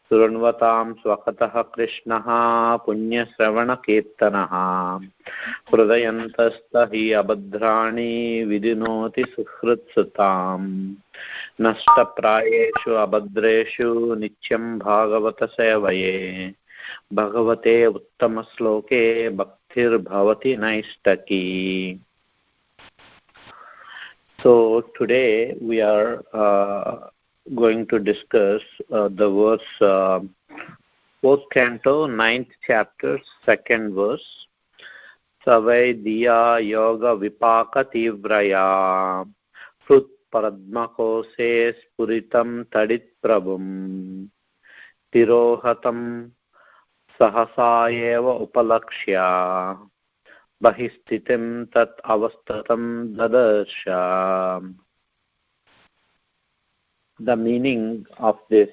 शृण्वतां स्वकतः कृष्णः पुण्यश्रवणकीर्तनः हृदयन्तस्थ हि अभद्राणि विदिनोति सुहृत्सुताम् नष्टप्रायेषु अभद्रेषु नित्यं भागवत सेवये भगवते उत्तमश्लोके भक्तिर्भवति नैष्टकी. So today we are going to discuss the verse 4th canto, 9th chapter, 2nd verse. Savai diya yoga vipaka tivraya frut paradmakose spuritam tadit prabhum tirohatam sahasayeva upalakshya bahistitim tat avastatam dadarsha. The meaning of this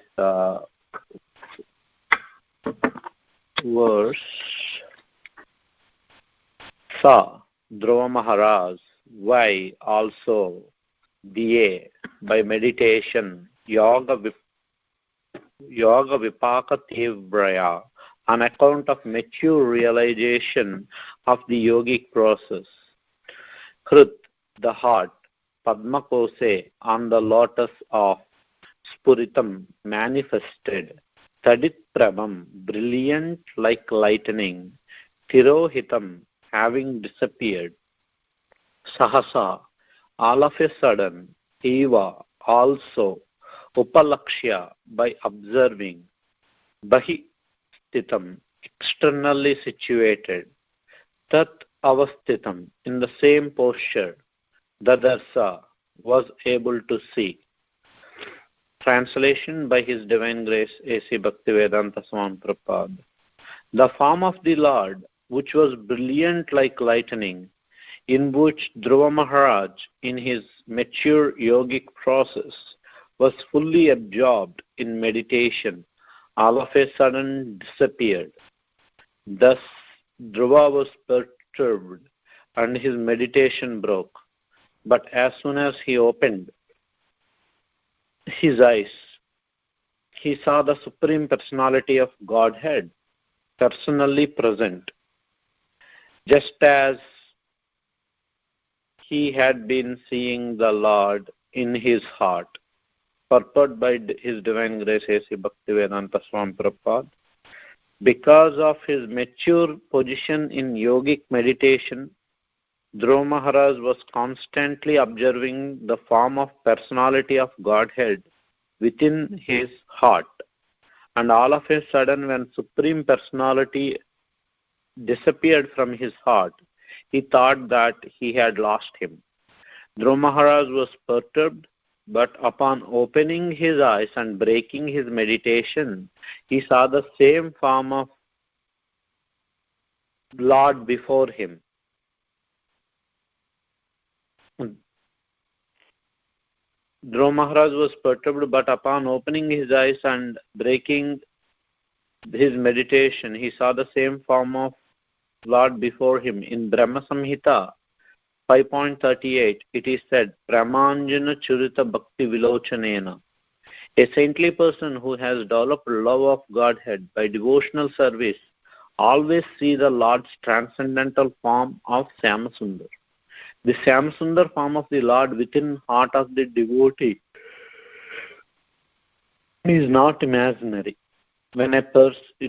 verse: Sa Dhruva Maharaj, why also diye, by meditation, yoga vipaka tivraya, on account of mature realization of the yogic process. Krit, the heart, Padmakose, on the lotus of Spuritam, manifested, Tadit Prabham, brilliant like lightning, Tirohitam, having disappeared, Sahasa, all of a sudden, Eva, also, Upalakshya, by observing, Bahi Stitam, externally situated, Tat Avastitam, in the same posture, Dadarsa, was able to see. Translation by His Divine Grace A.C. Bhaktivedanta Swami Prabhupada. The form of the Lord, which was brilliant like lightning, in which Dhruva Maharaj, in his mature yogic process, was fully absorbed in meditation, all of a sudden disappeared. Thus, Dhruva was perturbed and his meditation broke. But as soon as he opened his eyes, he saw the Supreme Personality of Godhead personally present, just as he had been seeing the Lord in his heart, purported by His Divine Grace A.C. Bhaktivedanta Swami Prabhupada. Because of his mature position in yogic meditation, Dhruva Maharaj was constantly observing the form of personality of Godhead within his heart. And all of a sudden, when Supreme Personality disappeared from his heart, he thought that he had lost him. Dhruva Maharaj was perturbed, but upon opening his eyes and breaking his meditation, he saw the same form of Lord before him. Dhruva Maharaj was perturbed, but upon opening his eyes and breaking his meditation, he saw the same form of Lord before him. In Brahma Samhita 5.38, it is said, Pramanjana Churita Bhakti Vilochanena. A saintly person who has developed love of Godhead by devotional service always see the Lord's transcendental form of Syamasundar. The Syamasundar form of the Lord within heart of the devotee is not imaginary. When a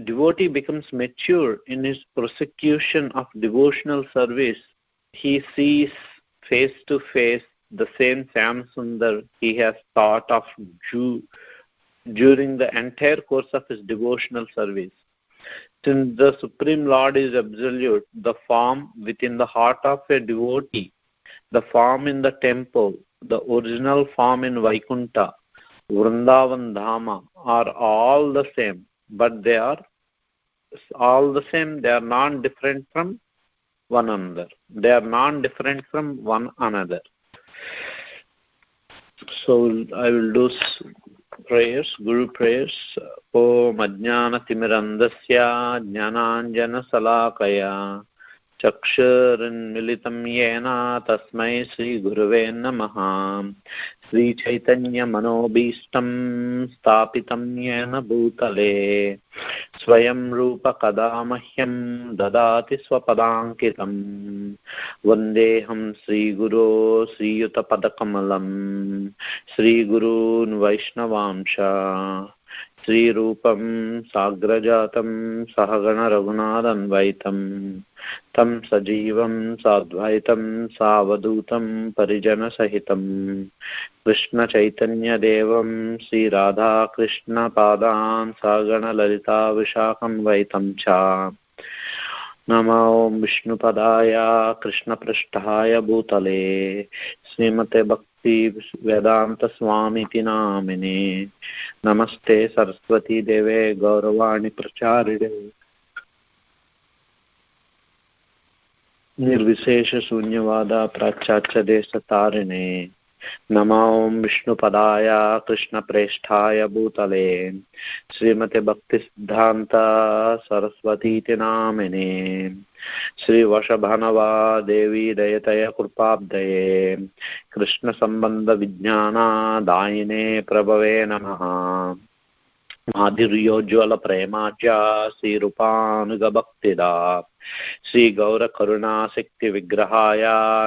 devotee becomes mature in his prosecution of devotional service, he sees face to face the same Syamasundar he has thought of during the entire course of his devotional service. Since the Supreme Lord is absolute, the form within the heart of a devotee, the form in the temple, the original form in Vaikuntha, Vrindavan Dhama, are all the same, but they are all the same, they are non-different from one another. They are non-different from one another. So I will do prayers, Guru prayers. Om Ajnana Timirandasya Jnananjana Salakaya चक्षुरुन्मिलितं येन तस्मै श्रीगुरुवे नमः। श्रीचैतन्यमनोभीष्टं स्थापितं येन भूतले स्वयं रूप कदा मह्यं ददाति स्वपदाङ्कितं। वन्देऽहं श्रीगुरो श्रीयुतपदकमलं श्रीगुरून् वैष्णवांश श्रीरूपं साग्रजातं सहगणरघुनाथान्वितं तं सजीवं साद्वैतं सावधूतं परिजनसहितं कृष्णचैतन्यदेवं श्रीराधाकृष्णपादान् सगणललिता विशाखान्वितं च। नमो विष्णुपदाय कृष्णपृष्ठाय भूतले श्रीमते भक्ति वेदांत स्वामीति नामिने। नमस्ते सरस्वती देवे गौरवाणी प्रचारिणे निर्विशेष शून्यवाद प्राच्याच्च देशतारिणे। नमो विष्णुपदाय कृष्णप्रेष्ठाय भूतले श्रीमते भक्ति सिद्धांत सरस्वतीति नामिने। श्रीवशभानवा देवी दयतय कृपाब्धये कृष्ण संबंध विज्ञान दायिने प्रभवे नमः। माधुर्योज्वल प्रेमाच श्रीरूपानुगभक्तिदा श्री गौर करुणा शक्ति विग्रहाय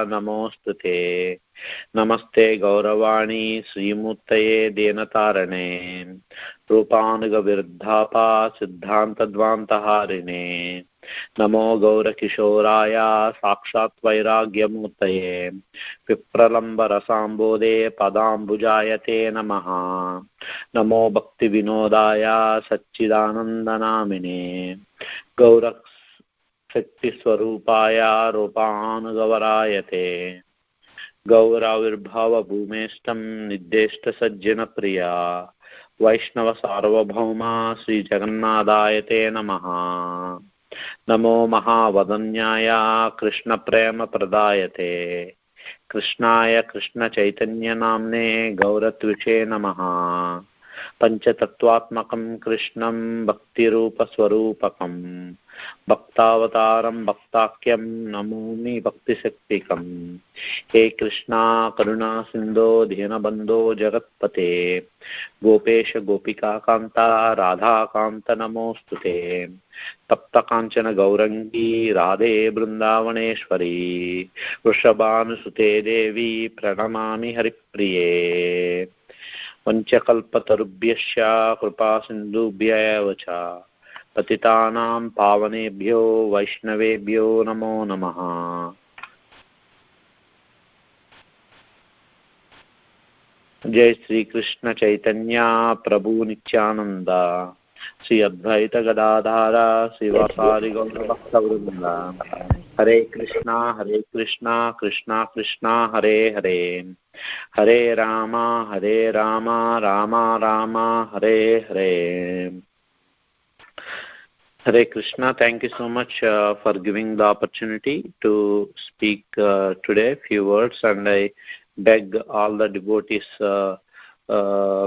नमोस्तुते। नमस्ते गौरवाणी श्रीमूर्तये दीनतारणे रूपानुग विरुद्धापा सिद्धान्तद्वान्तहारिणे। नमो गौरकिशोराय साक्षात् वैराग्यमूर्तये विप्रलम्ब रसाम्बोधे पदाम्बुजाय ते नमः। नमो भक्तिविनोदाय सच्चिदानन्दनामिने गौरशक्तिस्वरूपाय रूपानुगवराय ते गौराविर्भावभूमेष्टं निर्देष्टसज्जनप्रिया वैष्णव सार्वभौमा श्रीजगन्नाथाय ते नमः। नमो महावदन्याय कृष्णप्रेमप्रदायते कृष्णाय कृष्णचैतन्यनाम्ने गौरत्विषे नमः। पंचतत्वात्मकं कृष्णं भक्तिरूपस्वरूपकं भक्तावतारं भक्ताख्यं नमोमि भक्तिशक्तिकं। हे कृष्णा करुणा सिंधो दीनबंधो जगत्पते गोपेश गोपिकान्ता राधाकान्त नमोस्तुते। तप्त कांचन गौरंगी राधे वृंदावनेश्वरी वृषभानुसुते देवी प्रणमामि हरिप्रिये। पंचकल्पतरुभ्यश्च कृपा सिन्धुभ्यैव च पतितानां पावनेभ्यो वैष्णवेभ्यो नमो नमः। जय श्री कृष्ण चैतन्य प्रभु नित्यानंद श्री अद्वैत गदाधर श्रीवासादि गौर भक्तवृंद। हरे Krishna Krishna Krishna Hare Hare Hare Ram Ram Ram Hare Hare. Hare Krishna, thank you so much for giving the opportunity to speak today few words, and I beg all the devotees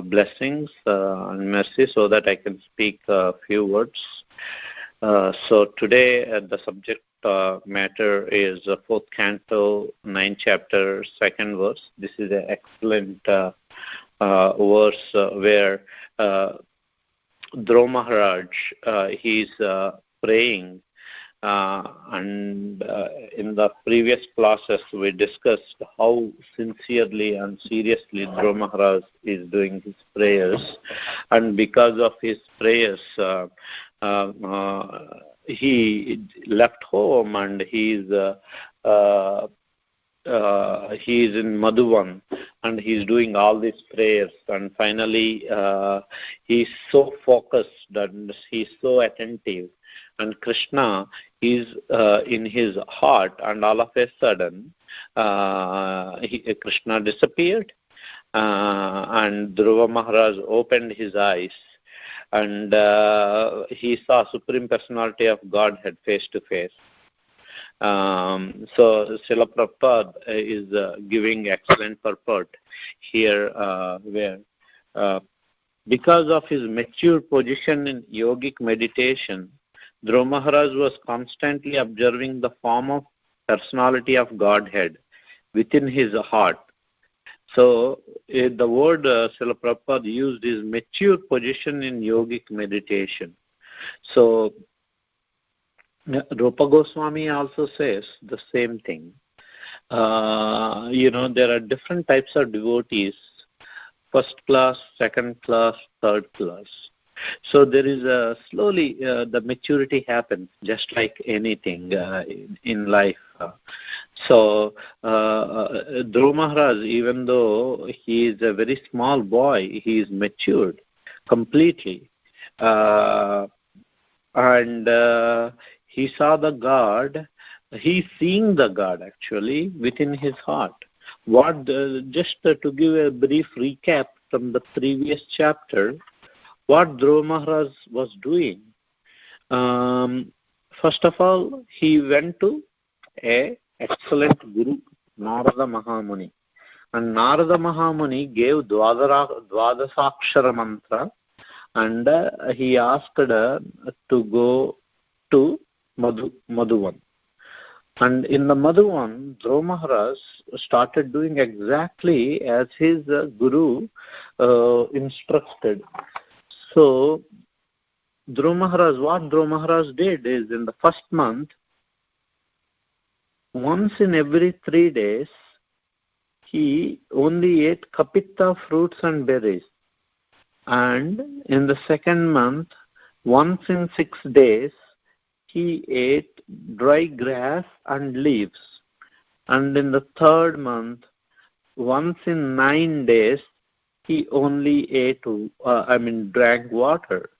blessings and mercy so that I can speak a few words. So today the subject matter is 4th canto, 9th chapter, 2nd verse. This is an excellent verse where Dhruva Maharaj he is praying, and in the previous classes we discussed how sincerely and seriously Dhruva Maharaj is doing his prayers, and because of his prayers he left home and he is in Madhuvan and he's doing all these prayers, and finally he's so focused and he's so attentive, and Krishna is in his heart, and all of a sudden Krishna disappeared, and Dhruva Maharaj opened his eyes, and he saw Supreme Personality of Godhead face to face. So Srila Prabhupada is giving excellent purport here, where because of his mature position in yogic meditation, Dhruva Maharaj was constantly observing the form of personality of Godhead within his heart. So the word Srila Prabhupada used is mature position in yogic meditation. So Rupa Goswami also says the same thing. There are different types of devotees: first class, second class, third class. So there is slowly the maturity happens, just like anything in life. So Dhruva Maharaj, even though he is a very small boy, he is matured completely. And he saw the God. He's seeing the God actually within his heart. Just to give a brief recap from the previous chapter, what Dhruva Maharaj was doing. First of all, he went to a excellent guru, Narada Mahamuni. And Narada Mahamuni gave Dvadasakshara mantra, and he asked to go to Madhuvan. And in the Madhuvan, Dhruva Maharaj started doing exactly as his guru instructed. So what Dhruva Maharaj did is, in the first month, once in every 3 days, he only ate kapita fruits and berries. And in the second month, once in 6 days, he ate dry grass and leaves. And in the third month, once in 9 days, he only drank water.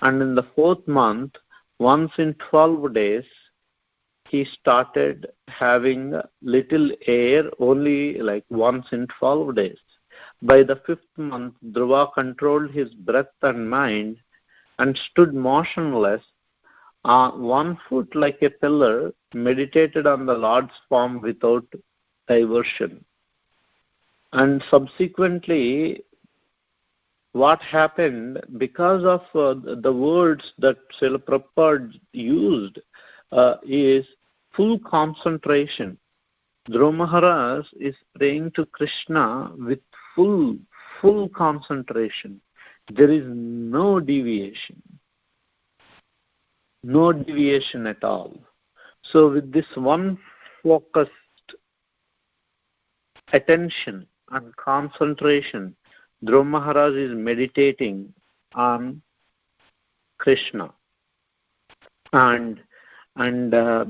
And in the fourth month, once in 12 days, he started having little air only like once in 12 days. By the fifth month, Dhruva controlled his breath and mind and stood motionless, 1 foot like a pillar, meditated on the Lord's form without diversion. And subsequently, what happened, because of the words that Srila Prabhupada used, is full concentration. Dhruva Maharaj is praying to Krishna with full concentration. There is no deviation at all. So with this one focused attention and concentration, Dhruva Maharaj is meditating on Krishna. And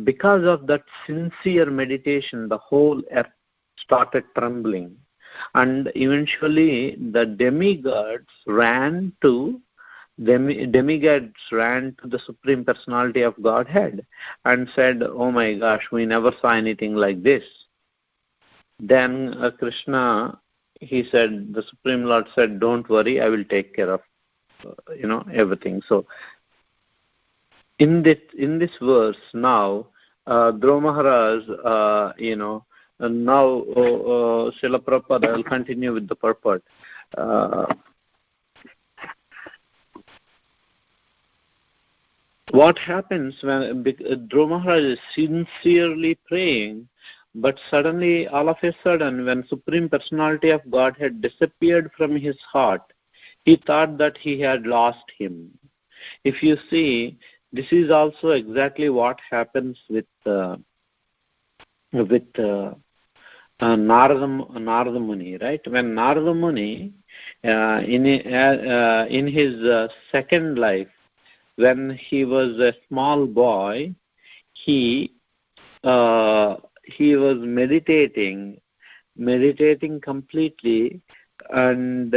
because of that sincere meditation, the whole earth started trembling. And eventually the demigods ran to the Supreme Personality of Godhead and said, "Oh my gosh, we never saw anything like this." Then Krishna, he said, the Supreme Lord said, "Don't worry, I will take care of everything." So in this verse now, Dhruva Maharaj, now Srila Prabhupada, I will continue with the purport. What happens when Dhruva Maharaj is sincerely praying, but suddenly, all of a sudden, when Supreme Personality of Godhead disappeared from his heart, he thought that he had lost him. If you see, this is also exactly what happens with Narada Muni, right? When Narada Muni, in his second life, when he was a small boy, he was meditating completely, and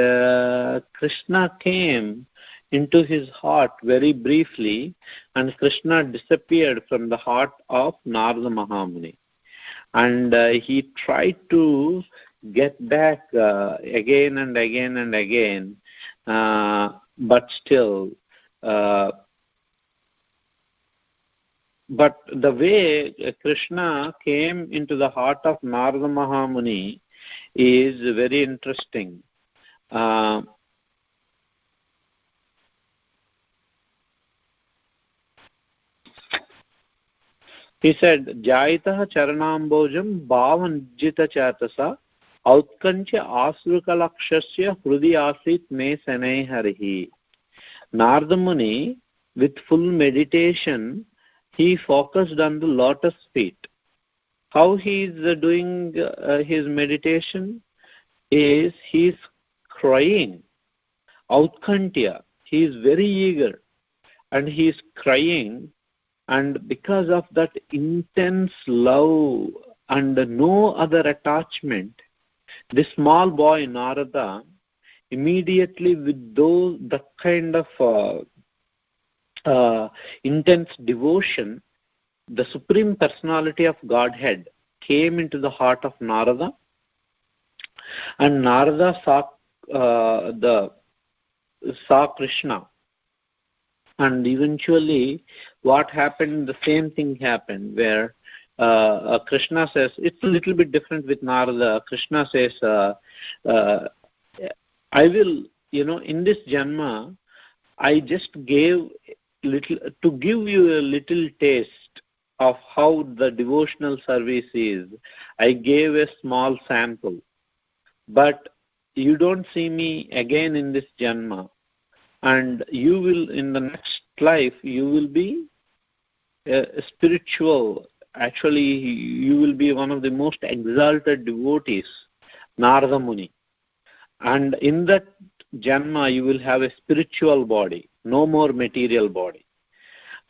Krishna came into his heart very briefly, and Krishna disappeared from the heart of Narada Mahamuni. And he tried to get back again and again and again, but still. But the way Krishna came into the heart of Narada Mahamuni is very interesting. He said, Jaitaha Charanambojam Bhavanjita Chatasa Outkancha Asrukalakshasya Hrudi Asit Me Sanai Harihi. Narada Muni, with full meditation, he focused on the lotus feet. How he is doing his meditation is he is crying. Outkantya, he is very eager and he is crying, and because of that intense love and no other attachment, this small boy Narada, immediately with that kind of intense devotion, the Supreme Personality of Godhead came into the heart of Narada, and Narada saw Krishna. And eventually, what happened, the same thing happened, where Krishna says, it's a little bit different with Narada. Krishna says, I will, in this Janma, I just gave to give you a little taste of how the devotional service is. I gave a small sample. But you don't see me again in this Janma. And you will, in the next life, you will be spiritual. Actually, you will be one of the most exalted devotees, Narada Muni. And in that Janma, you will have a spiritual body, no more material body.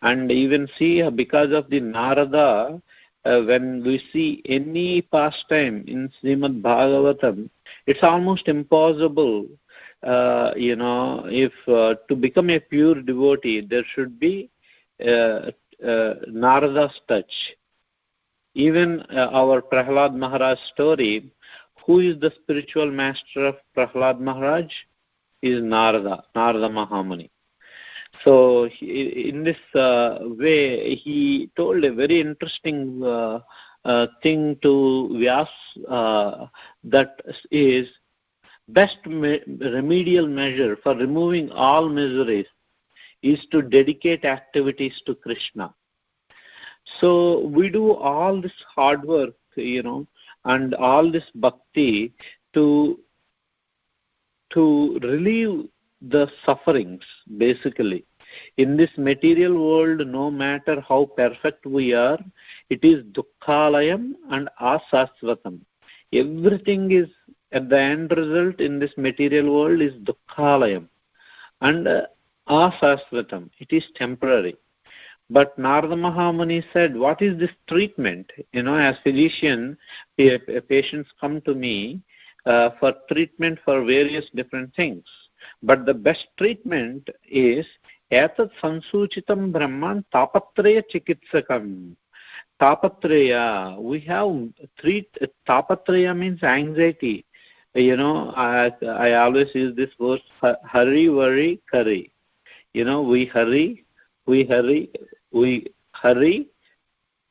And even see, because of the Narada, when we see any pastime in Srimad Bhagavatam, it's almost impossible. If to become a pure devotee, there should be Narada's touch. Even our Prahlad Maharaj story, who is the spiritual master of Prahlad Maharaj? Is Narada Mahamuni. So in this way, he told a very interesting thing to Vyas, that is, best remedial measure for removing all miseries is to dedicate activities to Krishna. So we do all this hard work, and all this bhakti to relieve the sufferings, basically. In this material world, no matter how perfect we are, it is dukkhalayam and asasvatam. Everything is, at the end result in this material world, is dukkhalayam and asasvatam. It is temporary. But Narada Mahamuni said, what is this treatment? As physician, patients come to me for treatment for various different things. But the best treatment is etat sansuchitam brahman tapatraya chikitsakam. Tapatraya, we have tapatraya means anxiety. I always use this word, hurry, worry, curry. We hurry,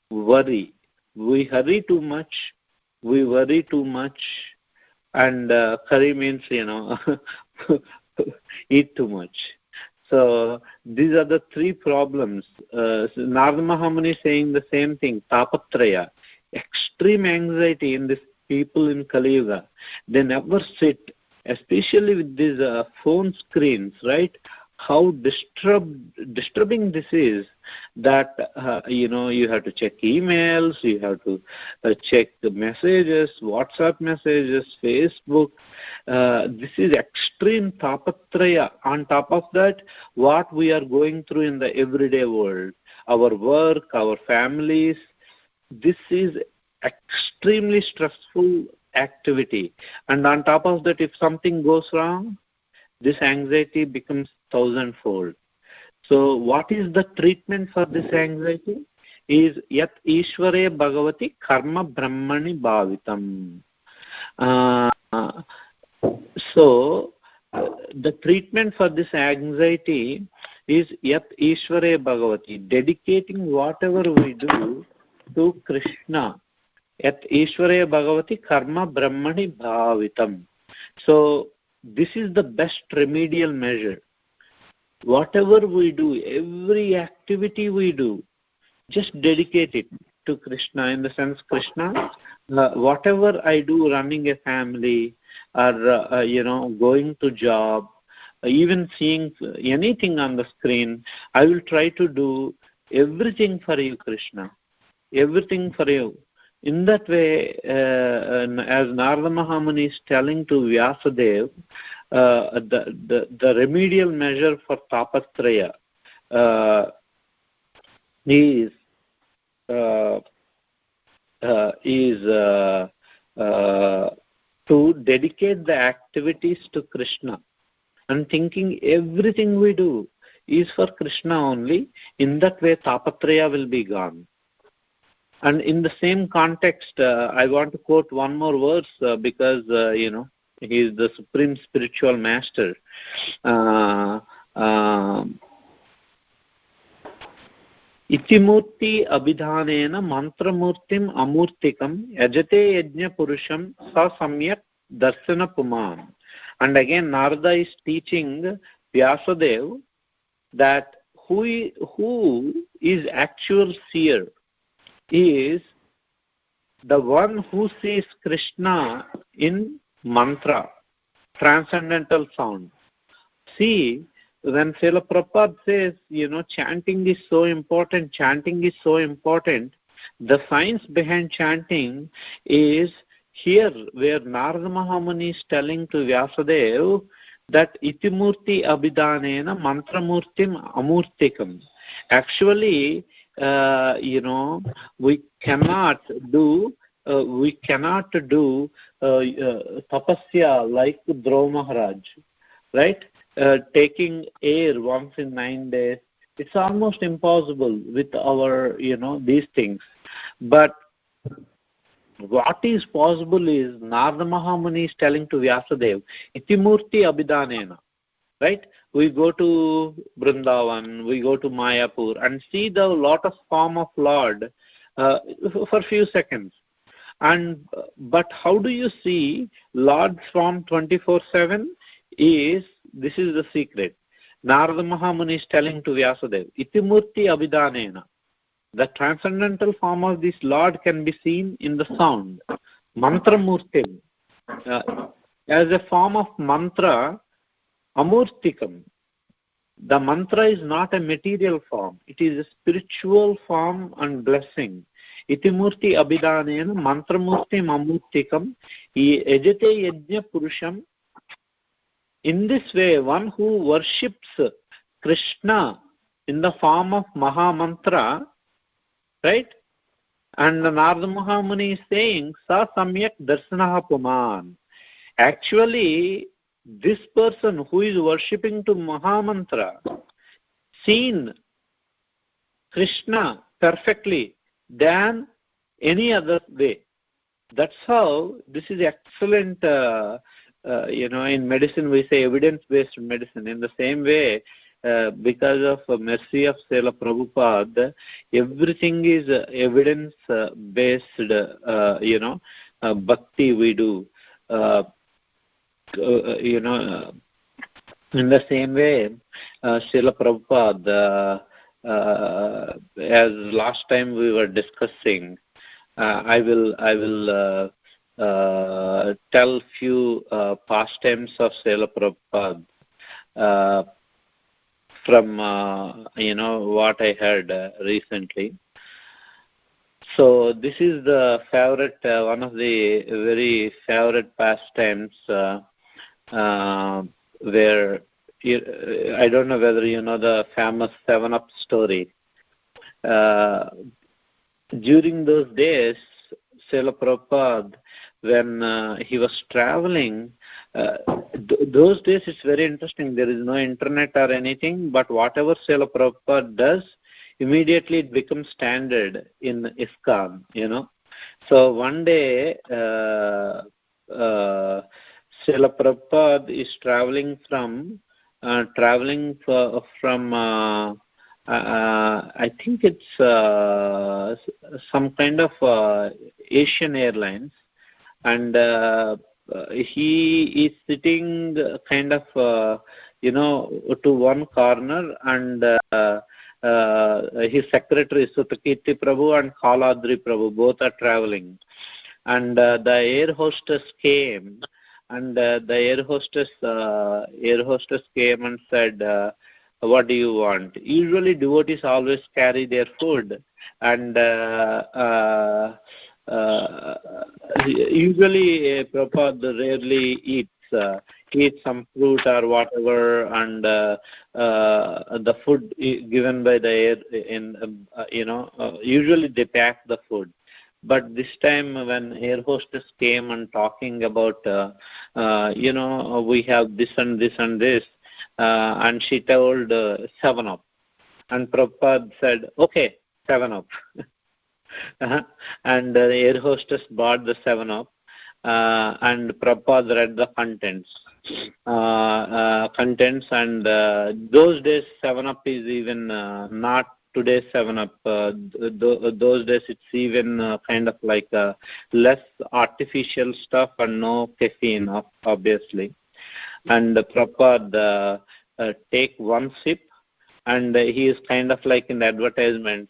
worry. We hurry too much, we worry too much, and curry means, eat too much. So these are the three problems. Narada Mahamuni is saying the same thing, tapatraya, extreme anxiety in these people in Kali Yuga. They never sit, especially with these phone screens, right? How disturbing this is, that you have to check emails, you have to check the messages, WhatsApp messages, Facebook. This is extreme tapatraya. On top of that, what we are going through in the everyday world, our work, our families, this is extremely stressful activity. And on top of that, if something goes wrong, this anxiety becomes thousandfold. So what is the treatment for this anxiety? Is yat ishvare bhagavati karma brahmani bhavitam. So the treatment for this anxiety is yat ishvare bhagavati, dedicating whatever we do to Krishna. Yat ishvare bhagavati karma brahmani bhavitam. So this is the best remedial measure. Whatever we do, every activity we do, just dedicate it. to Krishna, in the sense Krishna, whatever I do running a family or, going to job, even seeing anything on the screen, I will try to do everything for you, Krishna. Everything for you. In that way, as Narada Mahamuni is telling to Vyasadeva, the remedial measure for tapastraya is to dedicate the activities to Krishna, and thinking everything we do is for Krishna only. In that way, tapatraya will be gone. And in the same context, I want to quote one more verse because, he is the supreme spiritual master. Itimurti abhidhanena mantramurtim amurtikam yajate yajna purusham sa samyak darsana puman. And again, Narada is teaching Vyasadeva that who is actual seer is the one who sees Krishna in mantra, transcendental sound. See, when Srila Prabhupada says, chanting is so important, the science behind chanting is here where Narada Mahamuni is telling to Vyasadeva that itimurti abhidanena mantramurtim amurtikam. Actually, we cannot do tapasya like Dhruva Maharaj, right? Taking air once in 9 days. It's almost impossible with our, these things. But what is possible is Narada Mahamuni is telling to Vyasadeva, itimurti abhidanena. Right? We go to Vrindavan, we go to Mayapur and see the lotus form of Lord for a few seconds. But how do you see Lord's form 24/7? This is the secret. Narada Mahamuni is telling to Vyasadeva, itimurti abhidanena. The transcendental form of this Lord can be seen in the sound. Mantramurtim. As a form of mantra, amurtikam. The mantra is not a material form. It is a spiritual form and blessing. Itimurti abhidanena mantramurtim amurtikam ejate yajna purusham. In this way, one who worships Krishna in the form of Mahamantra, right? And Narada Mahamuni is saying, Sa samyak darsanaha puman. Actually, this person who is worshipping to Mahamantra, seen Krishna perfectly than any other way. That's how this is excellent. In medicine we say evidence-based medicine. In the same way, because of mercy of Srila Prabhupada, everything is evidence-based. Bhakti we do. In the same way, Srila Prabhupada, as last time we were discussing, I will tell few pastimes of Srila Prabhupada from what I heard recently. So this is the favorite, one of the very favorite pastimes where I don't know whether you know the famous 7-Up story. During those days, Srila Prabhupada, when he was traveling, those days it's very interesting. There is no internet or anything, but whatever Srila Prabhupada does, immediately it becomes standard in ISKCON, So one day, Srila Prabhupada is traveling from I think it's some kind of Asian Airlines, and he is sitting kind of to one corner, and his secretary Sutakirti Prabhu and Kaladri Prabhu, both are traveling. And the air hostess came, and the air hostess came and said, what do you want? Usually devotees always carry their food, and usually Prabhupada rarely eats some fruit or whatever, and the food given by the air usually they pack the food. But this time when air hostess came and talking about we have this and this and this, and she told 7-Up, and Prabhupada said, okay, 7-Up. And the air hostess bought the 7-Up, and Prabhupada read the contents, and those days 7-Up is even not today's 7-Up. Those days it's even kind of like less artificial stuff and no caffeine, obviously. And Prabhupada take one sip, and he is kind of like in the advertisement.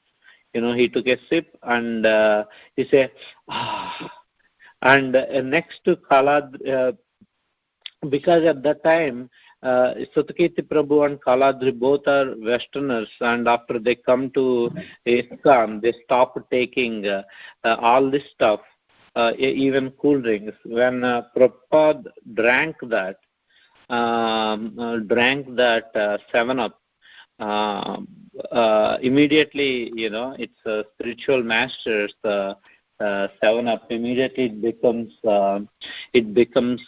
He took a sip, and he said, ah. And next to Kalad, because at that time, Sutakirti Prabhu and Kaladri both are Westerners, and after they come to ISKCON, they stop taking all this stuff, even cool drinks. When Prabhupada drank that 7-Up, immediately, it's spiritual masters. 7-Up, immediately it becomes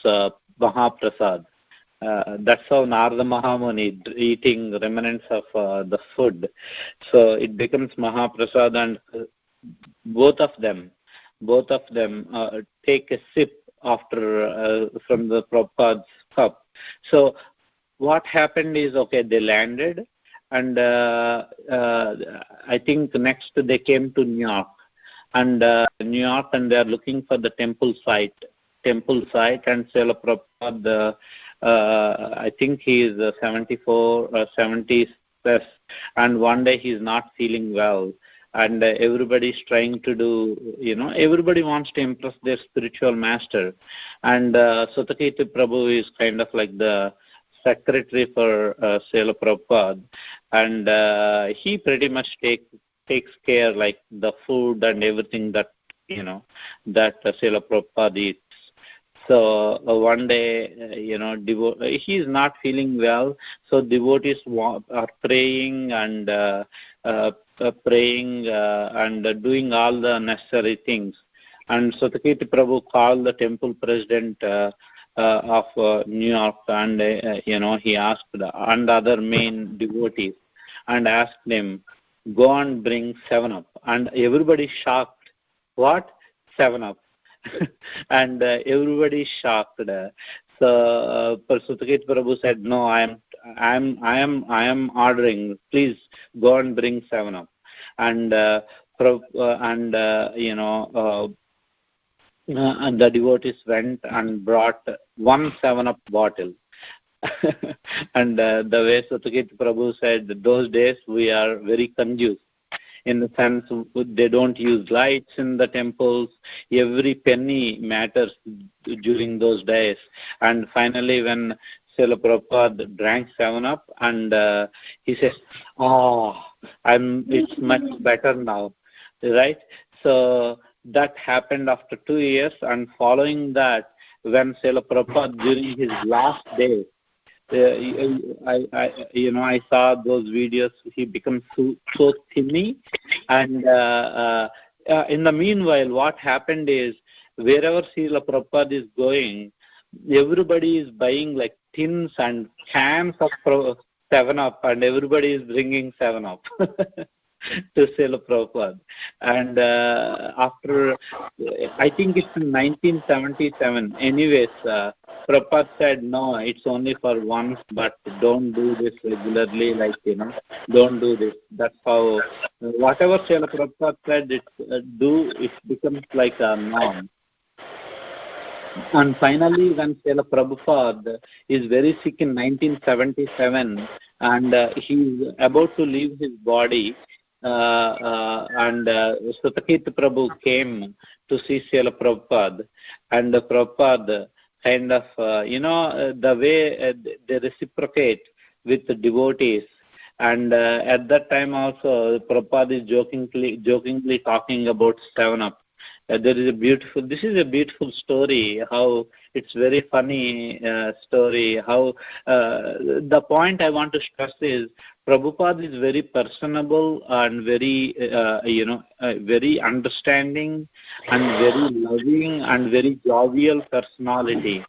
Mahaprasad. That's how Narada Mahamuni eating remnants of the food. So it becomes Mahaprasad, and both of them take a sip after from the Prabhupada's cup. So what happened is, okay, they landed, and I think next they came to New York, and they are looking for the temple site, and Srila Prabhupada, I think he is 74 or 70 plus, and one day he is not feeling well, and everybody is trying to do, everybody wants to impress their spiritual master, and Sutakirti Prabhu is kind of like the secretary for Srila Prabhupada, and he pretty much takes care like the food and everything that Srila Prabhupada eats. So one day, he is not feeling well, so devotees are praying and doing all the necessary things. And Sutakirti Prabhu called the temple president of New York, and he asked and other main devotees, and asked them, go and bring 7-Up. And everybody shocked. What? 7-Up. And everybody shocked. So Sutakirti Prabhu said, no, I am ordering. Please go and bring 7-Up. And and the devotees went and brought one 7-Up bottle. And the way Sutakirti Prabhu said, those days we are very conducive, in the sense they don't use lights in the temples. Every penny matters during those days. And finally, when Srila Prabhupada drank 7-Up, and he says, it's much better now, right? So that happened after 2 years, and following that, when Srila Prabhupada during his last days, I saw those videos. He becomes so thinny, and in the meanwhile, what happened is, wherever Srila Prabhupada is going, everybody is buying like tins and cans of 7-Up, and everybody is bringing 7-Up to Srila Prabhupada. And after, I think it's in 1977. Anyways, Prabhupada said, no, it's only for once, but don't do this regularly, don't do this. That's how, whatever Srila Prabhupada said, it becomes like a norm. And finally, when Srila Prabhupada is very sick in 1977 and he is about to leave his body, and Sutakit Prabhu came to see Srila Prabhupada, and Prabhupada kind of, the way they reciprocate with the devotees. And at that time also, Prabhupada is jokingly talking about 7-Up. This is a beautiful story, how it's very funny story, how the point I want to stress is Prabhupada is very personable and very, very understanding and very loving and very jovial personality.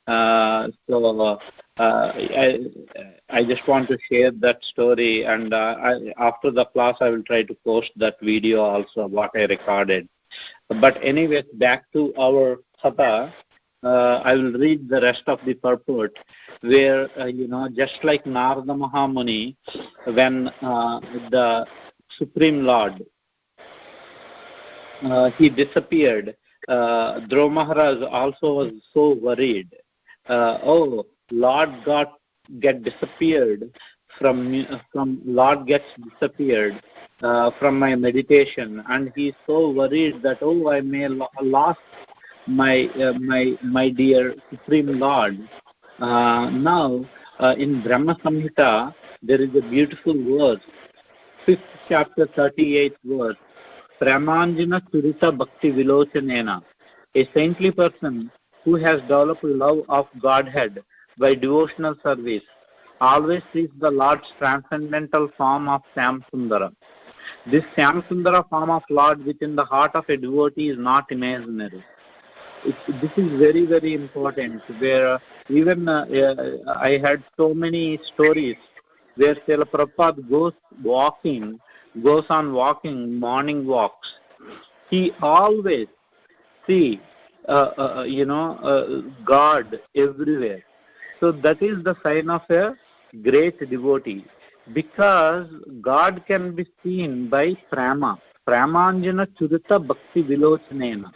So I just want to share that story, and after the class I will try to post that video also, what I recorded. But anyways, back to our Katha, I will read the rest of the purport, where, just like Narada Mahamuni, when the Supreme Lord, he disappeared, Dhruva Maharaj also was so worried. Lord get disappeared Lord gets disappeared from my meditation, and he is so worried that I may lost my dear Supreme Lord. Now in Brahma Samhita there is a beautiful verse, 5th chapter, 38th verse. Pramanjana Surita Bhakti Vilochanena. A saintly person who has developed love of Godhead by devotional service always sees the Lord's transcendental form of Samsundara. This Samsundara form of Lord within the heart of a devotee is not imaginary. This is very, very important, where even I had so many stories where Srila Prabhupada goes on walking, morning walks. He always see God everywhere. So that is the sign of a great devotee, because God can be seen by prama. Pramanjana Churita Bhakti Vilochanena.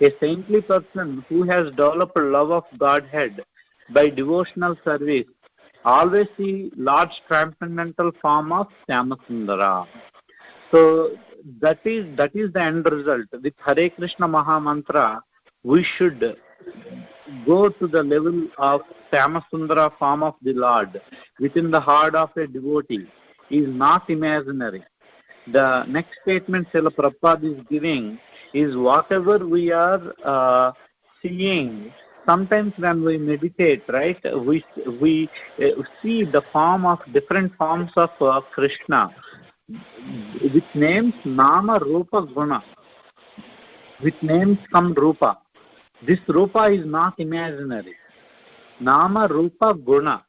A saintly person who has developed love of Godhead by devotional service always see Lord's transcendental form of Shyamasundara. So that is the end result. With Hare Krishna Maha Mantra, we should go to the level of Shyamasundara form of the Lord within the heart of a devotee. Is not imaginary. The next statement Srila Prabhupada is giving is whatever we are seeing. Sometimes when we meditate, right, we see the form of different forms of Krishna, with names Nama, Rupa, Guna. With names come Rupa. This Rupa is not imaginary. Nama, Rupa, Guna.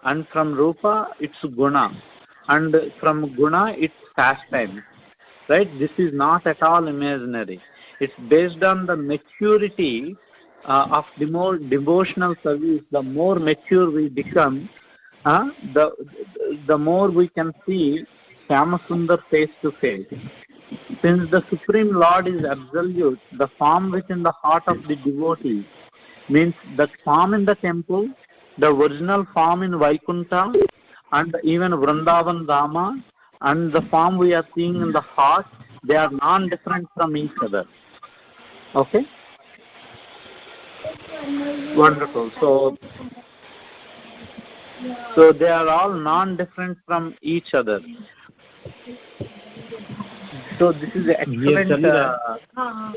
And from Rupa, it's Guna. And from Guna, it's pastime. Right? This is not at all imaginary. It's based on the maturity of the more devotional service. The more mature we become, the more we can see Shyamasundar face to face. Since the Supreme Lord is absolute, the form within the heart of the devotee means the form in the temple, the original form in Vaikuntha, and even Vrindavan Dhama, and the form we are seeing in the heart, they are non-different from each other. Okay? Wonderful. So they are all non-different from each other. So this is excellent. I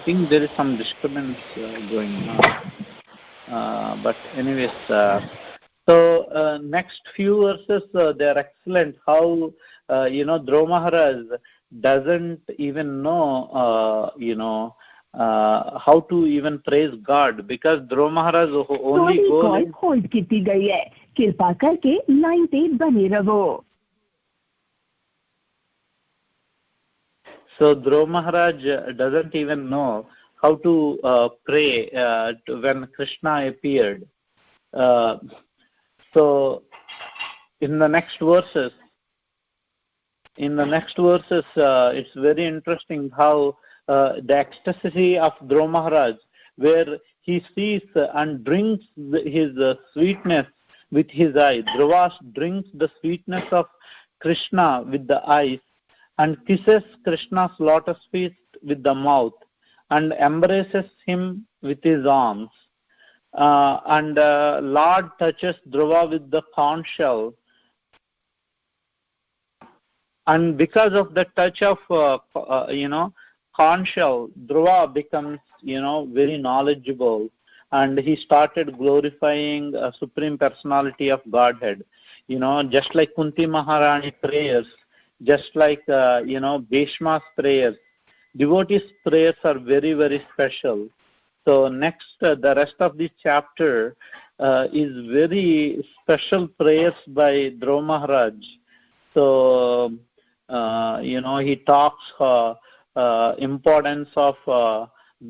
think there is some disturbance going on. But anyways, so next few verses, they are excellent. How Dhruva Maharaj doesn't even know how to even praise God, because Dhruva Maharaj only goes. Hold की गई है, कृपा करके line पे बने रहो. So Dhruva Maharaj doesn't even know how to pray when Krishna appeared. So in the next verses, it's very interesting how the ecstasy of Dhruva Maharaj, where he sees and drinks his sweetness with his eye. Dhruva drinks the sweetness of Krishna with the eyes and kisses Krishna's lotus feet with the mouth and embraces him with his arms. And Lord touches Dhruva with the conch shell. And because of the touch of, conch shell, Dhruva becomes, very knowledgeable. And he started glorifying a Supreme Personality of Godhead. Just like Kunti Maharani prayers, just like, Bhishma's prayers. Devotees' prayers are very, very special. So next, the rest of this chapter is very special prayers by Dhruva Maharaj. So, he talks importance of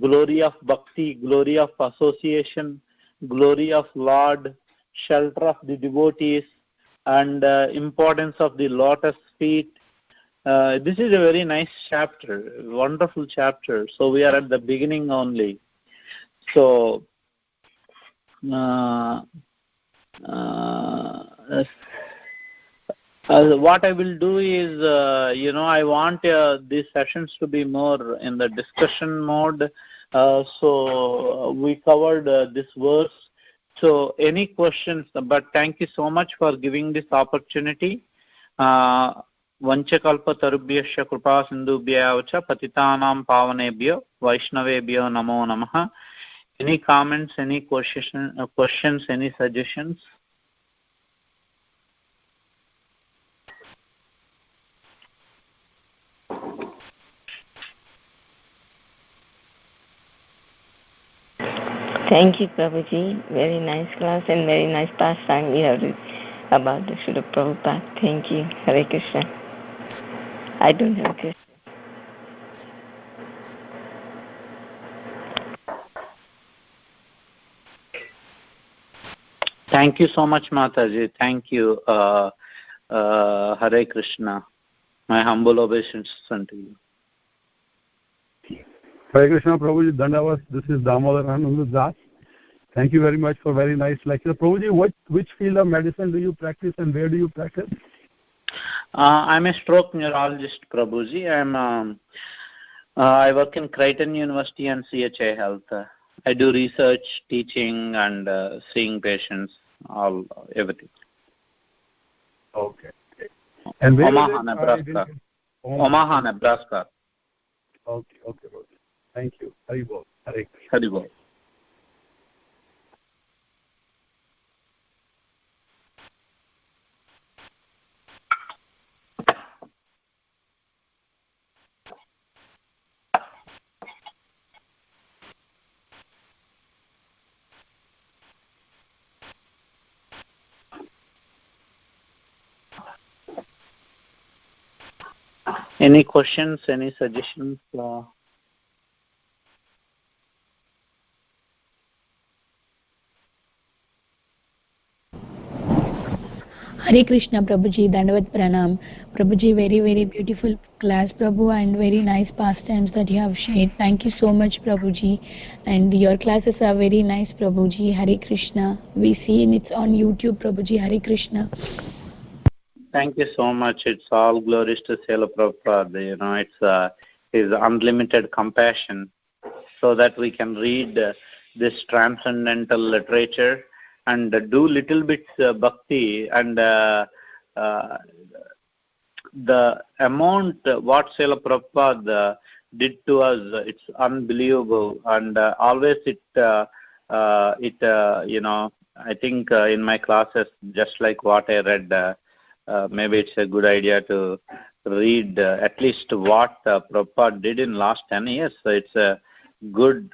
glory of bhakti, glory of association, glory of Lord, shelter of the devotees, and importance of the lotus feet. This is a very nice chapter, wonderful chapter. So we are at the beginning only. So what I will do is, I want these sessions to be more in the discussion mode. So we covered this verse. So any questions? But thank you so much for giving this opportunity. Vanchakalpatarubhyasya kripa sindhubhya cha patitanam pavanebhyo vaishnavebhyo namo namaha. Any comments, any questions, any suggestions? Thank you, Prabhuji. Very nice class and very nice pastime we have about the Srila Prabhupada. Thank you. Hare Krishna. I don't have a question. Thank you so much, Mataji. Thank you. Hare Krishna. My humble obeisance unto you. Hare Krishna, Prabhuji, Dandavas. This is Damodar Das. Thank you very much for very nice lecture. Prabhuji, which field of medicine do you practice and where do you practice? I'm a stroke neurologist, Prabhuji. I work in Creighton University and CHA Health. I do research, teaching, and seeing patients, everything. Okay. And where Omaha, Nebraska. Omaha, Nebraska. Okay, Prabhuji. Thank you. Haribol. Hare Krishna. Haribol. Any questions, any suggestions? Hare Krishna, Prabhuji, Dandavat Pranam. Prabhuji, very, very beautiful class, Prabhu, and very nice pastimes that you have shared. Thank you so much, Prabhuji. And your classes are very nice, Prabhuji. Hare Krishna. We see it's on YouTube, Prabhuji. Hare Krishna. Thank you so much. It's all glories to Srila Prabhupada. It's his unlimited compassion so that we can read this transcendental literature and do little bits bhakti, and the amount what Srila Prabhupada did to us, it's unbelievable. And always I think in my classes, just like what I read, maybe it's a good idea to read at least what Prabhupada did in last 10 years. So it's a good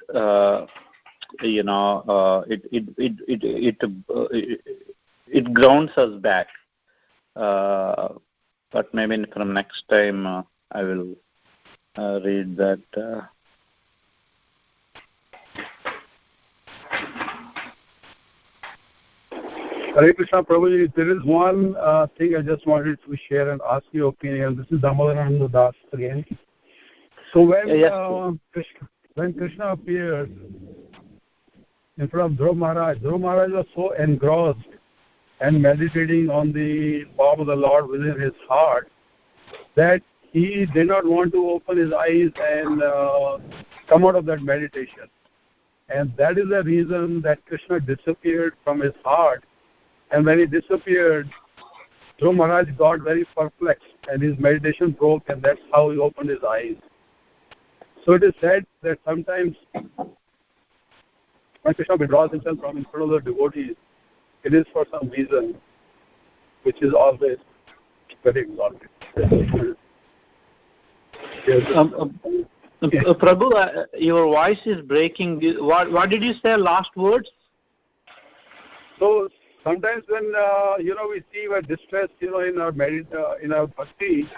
it grounds us back. But maybe from next time I will read that. Hare Krishna, Prabhuji. There is one thing I just wanted to share and ask your opinion. This is Damodar Das again. So when Yes. Krishna appeared in front of Dhruv Maharaj was so engrossed and meditating on the form of the Lord within his heart that he did not want to open his eyes and come out of that meditation. And that is the reason that Krishna disappeared from his heart. And when he disappeared, Dhruv Maharaj got very perplexed and his meditation broke, and that's how he opened his eyes. So it is said that sometimes when Krishna withdraws himself from in front of the devotees, it is for some reason which is always very exalted. Prabhu, your voice is breaking. What did you say last words? So sometimes when we see we're distressed, in our bhakti,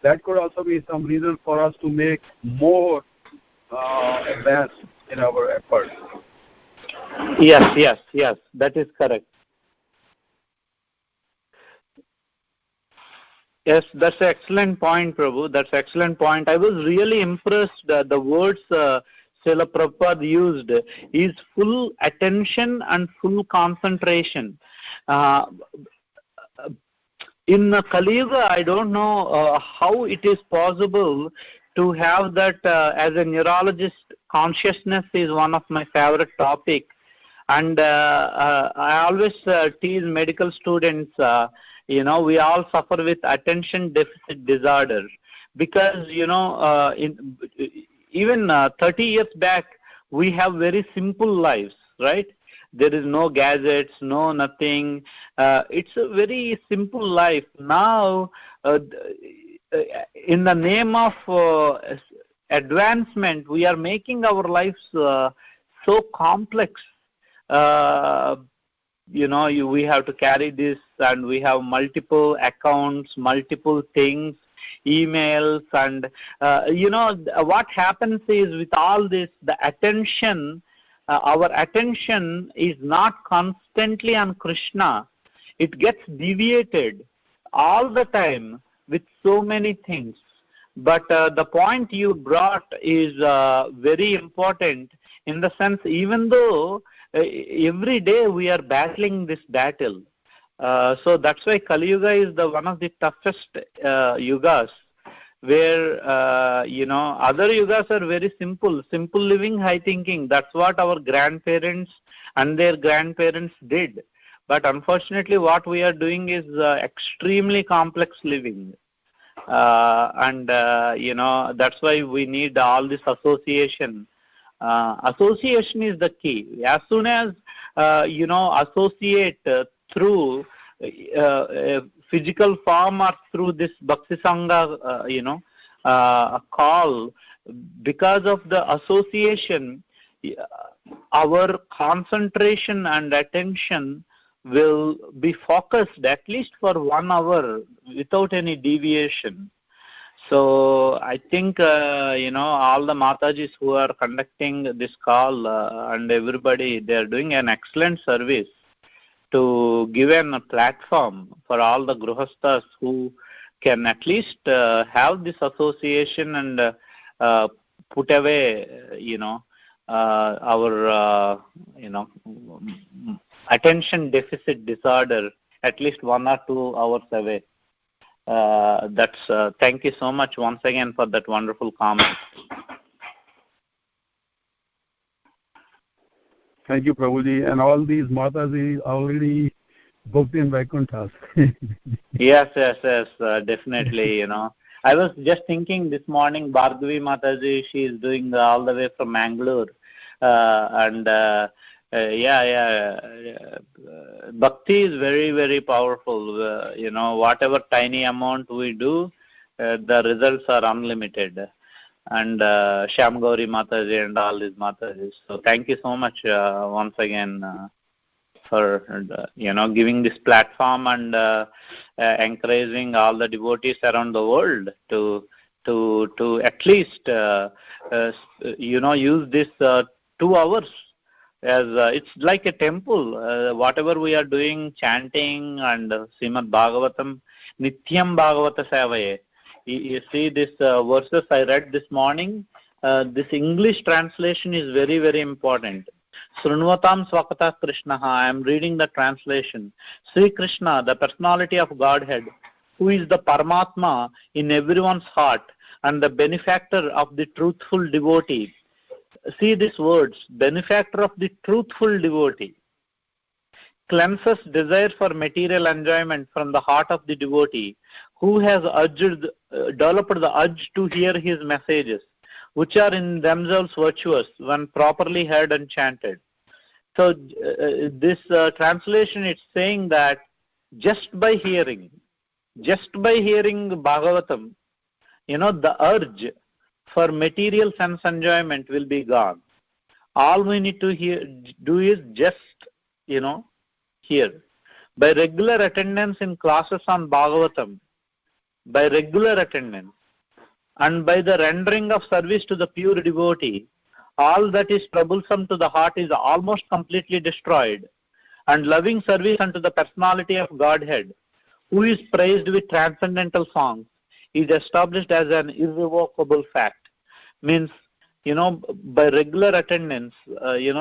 that could also be some reason for us to make more advance in our efforts. Yes, that is correct. Yes, that's an excellent point, Prabhu. That's an excellent point. I was really impressed. The words Srila Prabhupada used is full attention and full concentration. In Kali Yuga, I don't know how it is possible to have that. As a neurologist, consciousness is one of my favorite topics. And I always tease medical students, we all suffer with attention deficit disorder because, even 30 years back, we have very simple lives, right? There is no gadgets, no nothing. It's a very simple life. Now, in the name of advancement, we are making our lives so complex. We have to carry this, and we have multiple accounts, multiple things, emails, and what happens is with all this, the attention, our attention is not constantly on Krishna. It gets deviated all the time with so many things. But the point you brought is very important in the sense, even though every day we are battling this battle. So that's why Kali Yuga is one of the toughest yugas, where other yugas are very simple living, high thinking. That's what our grandparents and their grandparents did. But unfortunately, what we are doing is extremely complex living. And that's why we need all this association. Association is the key. As soon as associate through physical form or through this Bhakti Sangha, call, because of the association, our concentration and attention will be focused at least for 1 hour without any deviation. So I think, all the Matajis who are conducting this call and everybody, they are doing an excellent service to give a platform for all the Gruhasthas who can at least have this association and put away, our, attention deficit disorder at least 1 or 2 hours away. Thank you so much once again for that wonderful comment. Thank you, Prabhuji. And all these Mataji already booked in Vaikuntha. Yes, definitely, I was just thinking this morning, Bhargavi Mataji, she is doing all the way from Mangalore. Bhakti is very, very powerful. Whatever tiny amount we do, the results are unlimited. And Shyam Gauri Mataji and all these Matajis. So thank you so much once again for giving this platform and encouraging all the devotees around the world to at least use this 2 hours. As it's like a temple. Whatever we are doing, chanting and Srimad Bhagavatam, Nityam Bhagavata Sevaye. You see this verses I read this morning, this English translation is very, very important. Srunvatam Swakata Krishnaha, I am reading the translation. Sri Krishna, the personality of Godhead, who is the Paramatma in everyone's heart and the benefactor of the truthful devotee. See these words, benefactor of the truthful devotee. Cleanses desire for material enjoyment from the heart of the devotee, who has developed the urge to hear his messages, which are in themselves virtuous when properly heard and chanted. So this translation is saying that just by hearing Bhagavatam, the urge for material sense enjoyment will be gone. All we need to do is just, hear. By regular attendance in classes on Bhagavatam, by regular attendance, and by the rendering of service to the pure devotee, all that is troublesome to the heart is almost completely destroyed, and loving service unto the personality of Godhead, who is praised with transcendental songs, is established as an irrevocable fact. Means, by regular attendance,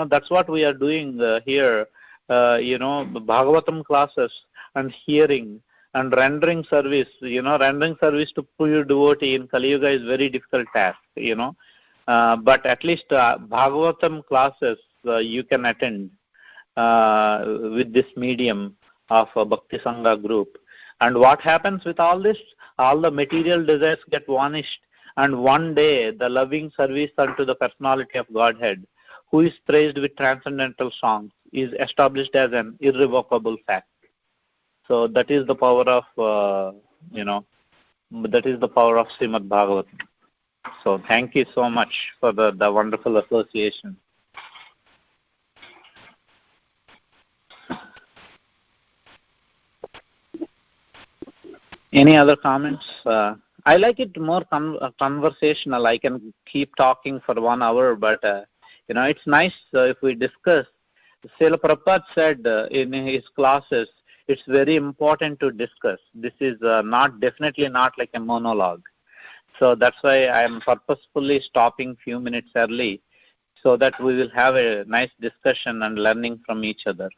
that's what we are doing here, Bhagavatam classes and hearing and rendering service. Rendering service to pure devotee in Kali Yuga is very difficult task, but at least Bhagavatam classes you can attend with this medium of a Bhakti Sangha group. And what happens with all this? All the material desires get vanished, and one day the loving service unto the personality of Godhead, who is praised with transcendental songs, is established as an irrevocable fact. So that is the power of, Srimad Bhagavatam. So thank you so much for the wonderful association. Any other comments? I like it more conversational. I can keep talking for 1 hour, but it's nice if we discuss. Srila Prabhupada said in his classes, it's very important to discuss. This is definitely not like a monologue. So that's why I am purposefully stopping few minutes early, so that we will have a nice discussion and learning from each other.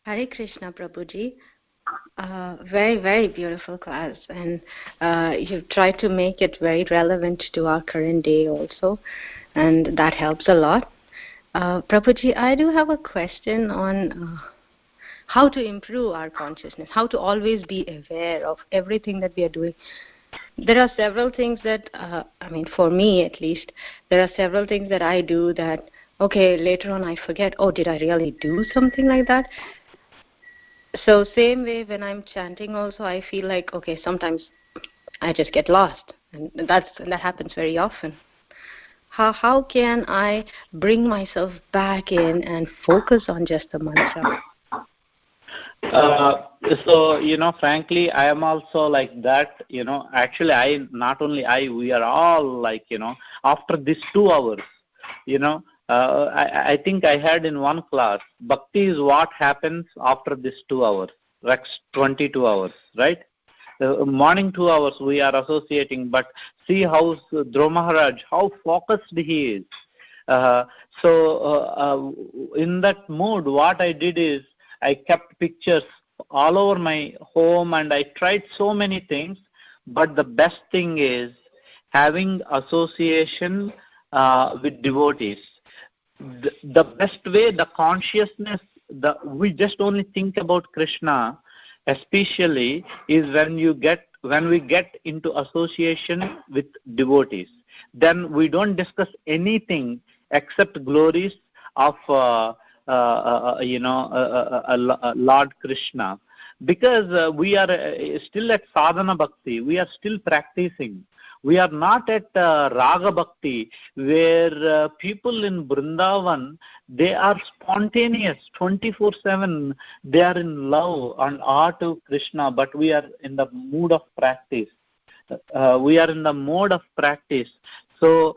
Hare Krishna, Prabhuji. Very, very beautiful class, and you've tried to make it very relevant to our current day also, and that helps a lot. Prabhuji, I do have a question on how to improve our consciousness, how to always be aware of everything that we are doing. There are several things that, for me at least, there are several things that I do that, later on I forget, did I really do something like that? So same way when I'm chanting also, I feel like, sometimes I just get lost, and that happens very often. How can I bring myself back in and focus on just the mantra? Frankly, I am also like that. Actually, we are all like, after these 2 hours, I think I had in one class, Bhakti is what happens after these 2 hours, next 22 hours, right? Morning 2 hours we are associating, but see how Dhruva Maharaj, how focused he is. In that mood, what I did is, I kept pictures all over my home, and I tried so many things, but the best thing is having association with devotees. The best way, the consciousness, we just only think about Krishna, especially is when we get into association with devotees. Then we don't discuss anything except glories of Lord Krishna, because we are still at sadhana bhakti, we are still practicing. We are not at raga bhakti, where people in Vrindavan, they are spontaneous 24/7. They are in love and are to Krishna, but we are in the mood of practice. So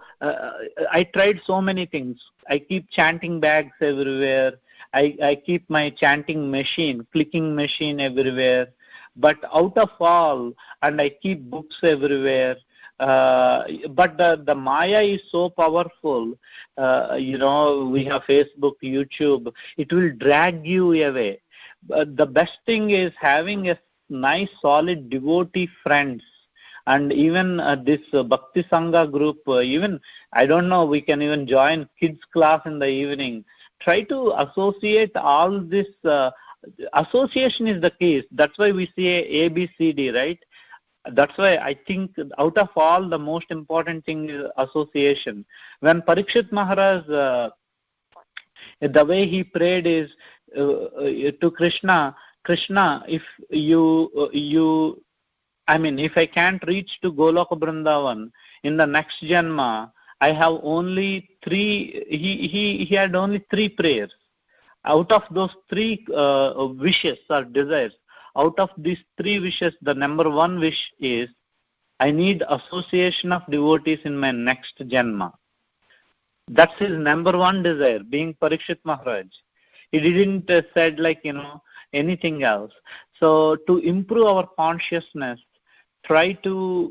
I tried so many things. I keep chanting bags everywhere. I keep my chanting machine, clicking machine everywhere. But out of all, and I keep books everywhere, but the Maya is so powerful. We have Facebook, YouTube. It will drag you away. But the best thing is having a nice, solid devotee friends. And even this Bhakti Sangha group, even, I don't know, we can even join kids class in the evening. Try to associate all this. Association is the key. That's why we say ABCD, right? That's why I think out of all, the most important thing is association. When Parikshit Maharaj, the way he prayed is to Krishna, if if I can't reach to Goloka Vrindavan in the next Janma, I have only three, he had only three prayers. Out of those three wishes or desires, out of these three wishes, the number one wish is, I need association of devotees in my next Janma. That's his number one desire, being Parikshit Maharaj. He didn't said anything else. So to improve our consciousness, try to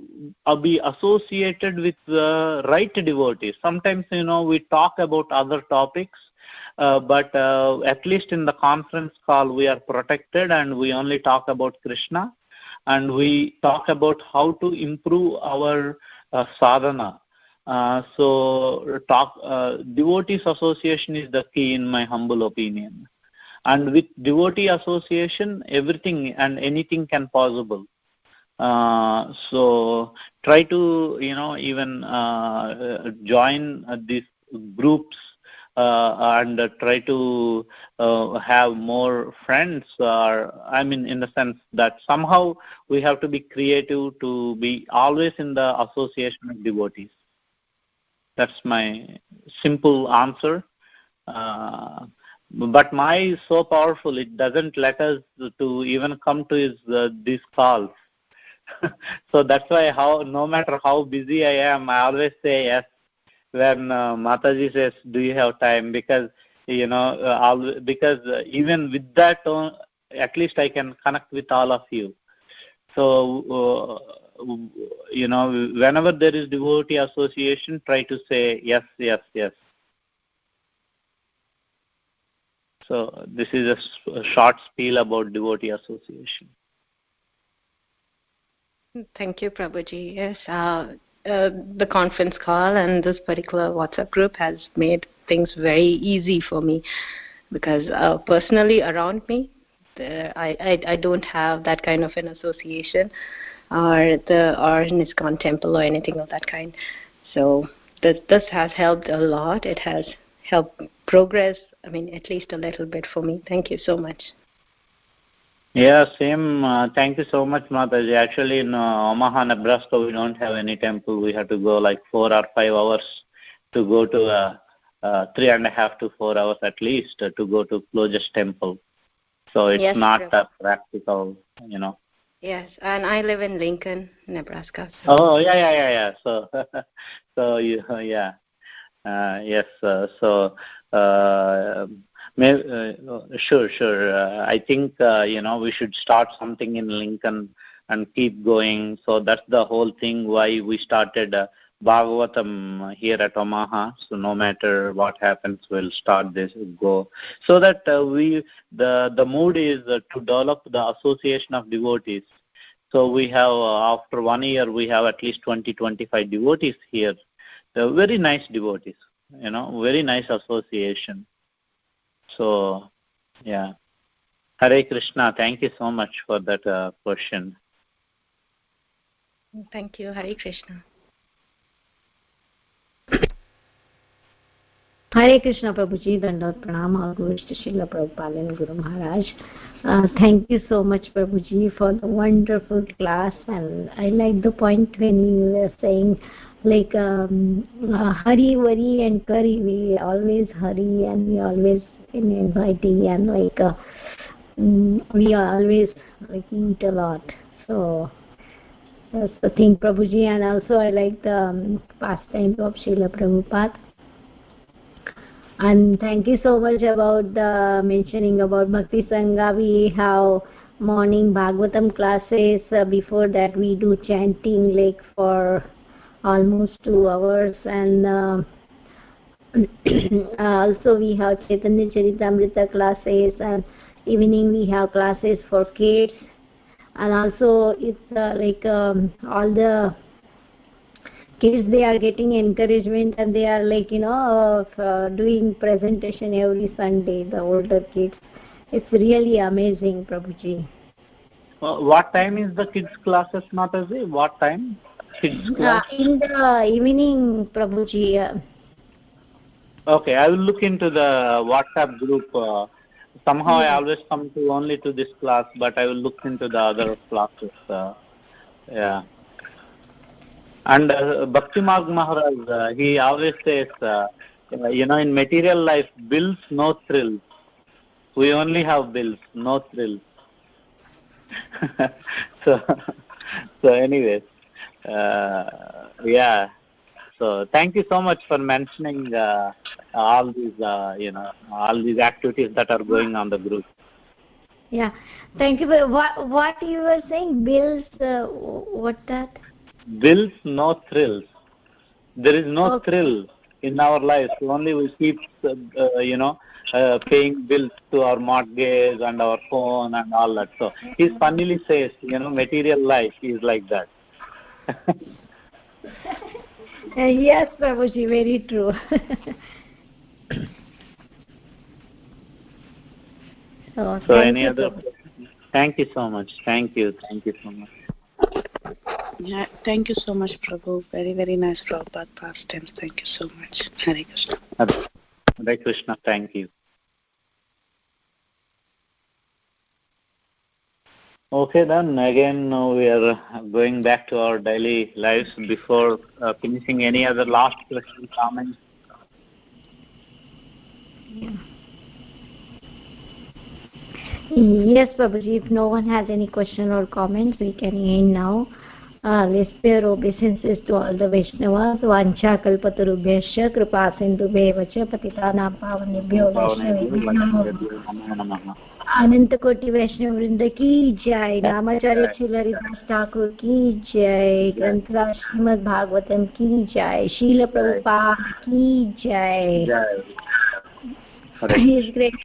be associated with the right devotees. Sometimes, we talk about other topics, but at least in the conference call, we are protected and we only talk about Krishna, and we talk about how to improve our sadhana. Devotees association is the key in my humble opinion. And with devotee association, everything and anything can possible. So try to even join these groups and try to have more friends, in the sense that somehow we have to be creative to be always in the association of devotees. That's my simple answer. But Maya is so powerful, it doesn't let us to even come to these calls. So that's why no matter how busy I am, I always say yes when Mataji says, do you have time? Because, because even with that, at least I can connect with all of you. So, whenever there is devotee association, try to say yes, yes, yes. So this is a short spiel about devotee association. Thank you, Prabhuji. Yes, the conference call and this particular WhatsApp group has made things very easy for me, because personally around me, I don't have that kind of an association or in ISKCON temple or anything of that kind. So this has helped a lot. It has helped progress, at least a little bit for me. Thank you so much. Yeah, same. Thank you so much, Mataji. Actually, in Omaha, Nebraska, we don't have any temple. We have to go 4 or 5 hours to go to 3.5 to 4 hours at least to go to closest temple. So it's not practical, Yes, and I live in Lincoln, Nebraska. So. Oh, yeah. So, yeah. Yes. Sure. I think we should start something in Lincoln and keep going. So that's the whole thing why we started Bhagavatam here at Omaha. So no matter what happens, we'll start this, go. So that the mood is to develop the association of devotees. So we have, after 1 year, we have at least 20-25 devotees here. They're very nice devotees, very nice association. So, yeah. Hare Krishna, thank you so much for that question. Thank you, Hare Krishna. Hare Krishna Prabhuji, Dandavat Pranam, all glories to Srila Prabhupada and Guru Maharaj. Thank you so much, Prabhuji, for the wonderful class. And I like the point when you were saying, hurry, worry, and curry. We always hurry and we always inviting and we are always eat a lot. So that's the thing, Prabhuji. And also I like the pastime of Srila Prabhupada. And thank you so much about the mentioning about Bhakti Sangha. We have morning Bhagavatam classes. Before that we do chanting like for almost 2 hours, and also we have Chaitanya Charitamrita classes, and evening we have classes for kids, and also it's all the kids, they are getting encouragement, and they are doing presentation every Sunday, the older kids. It's really amazing, Prabhuji. What time is the kids classes, Mataji? What time? Kids class? In the evening, Prabhuji. Okay, I will look into the WhatsApp group. Somehow I always come to only to this class, but I will look into the other classes. Yeah. And Bhakti Marg Maharaj, he always says, in material life, bills, no thrills. We only have bills, no thrills. so anyways, yeah. So thank you so much for mentioning all these, all these activities that are going on the group. Yeah, thank you. What you were saying, bills? What that? Bills, no thrills. There is no thrill in our lives. Only we keep, paying bills to our mortgage and our phone and all that. So he funnily says, material life is like that. Yes, Prabhuji, very true. So any other questions? Thank you so much. Thank you so much. Yeah, thank you so much, Prabhu. Very, very nice Prabhupada pastimes. Thank you so much. Hare Krishna. Hare Krishna. Thank you. Okay, then again we are going back to our daily lives. Before finishing, any other last question, comments? Yes, Prabhuji, if no one has any question or comments, we can end now. Let's pay obeisances to all the Vaishnavas. Vancha kalpatarubhyasya kripa sindhubheva cha patitanam pavanebhyo Vaishnavebhyo namo. अनंत कोटि वैष्णव वृंद की जय. नामाचार्य श्रील हरिदास ठाकुर की जय. ग्रंथराज श्रीमद् भागवतम की जय. शील प्रभुपाद की जय. His great